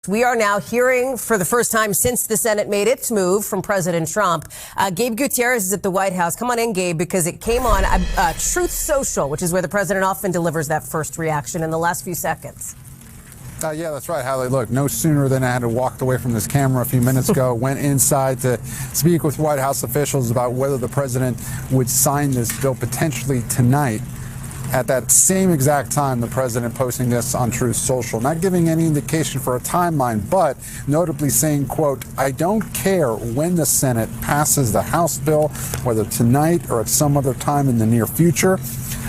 We are now hearing for the first time since the Senate made its move from President Trump. Gabe Gutierrez is at the White House. Come on in, Gabe, because it came on Truth Social, which is where the president often delivers that first reaction in the last few seconds. Yeah, that's right, Hallie. Look, no sooner than I had walked away from this camera a few minutes ago, went inside to speak with White House officials about whether the president would sign this bill potentially tonight. At that same exact time, the president posting this on Truth Social, not giving any indication for a timeline, but notably saying, quote, "I don't care when the Senate passes the House bill, whether tonight or at some other time in the near future.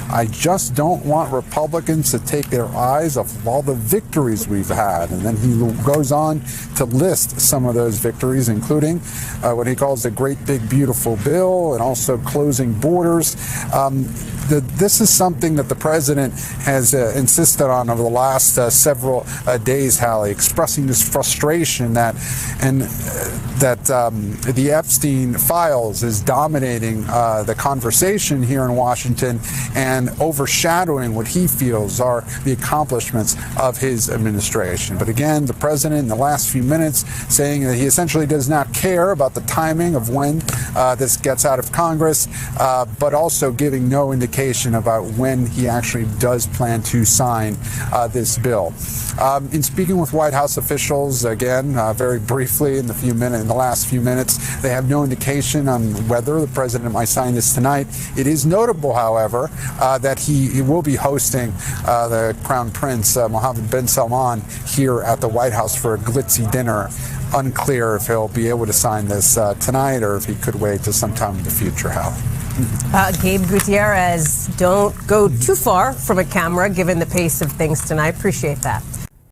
I just don't want Republicans to take their eyes off of all the victories we've had." And then he goes on to list some of those victories, including what he calls the great big beautiful bill and also closing borders. This is something that the president has insisted on over the last several days, Hallie, expressing this frustration that the Epstein files is dominating the conversation here in Washington and overshadowing what he feels are the accomplishments of his administration. But again, the president in the last few minutes saying that he essentially does not care about the timing of when this gets out of Congress, but also giving no indication about when he actually does plan to sign this bill. In speaking with White House officials, again, very briefly in the last few minutes, they have no indication on whether the president might sign this tonight. It is notable, however, that he will be hosting the Crown Prince Mohammed bin Salman here at the White House for a glitzy dinner. Unclear if he'll be able to sign this tonight or if he could wait to sometime in the future, Hal. Gabe Gutierrez, don't go too far from a camera given the pace of things tonight. Appreciate that.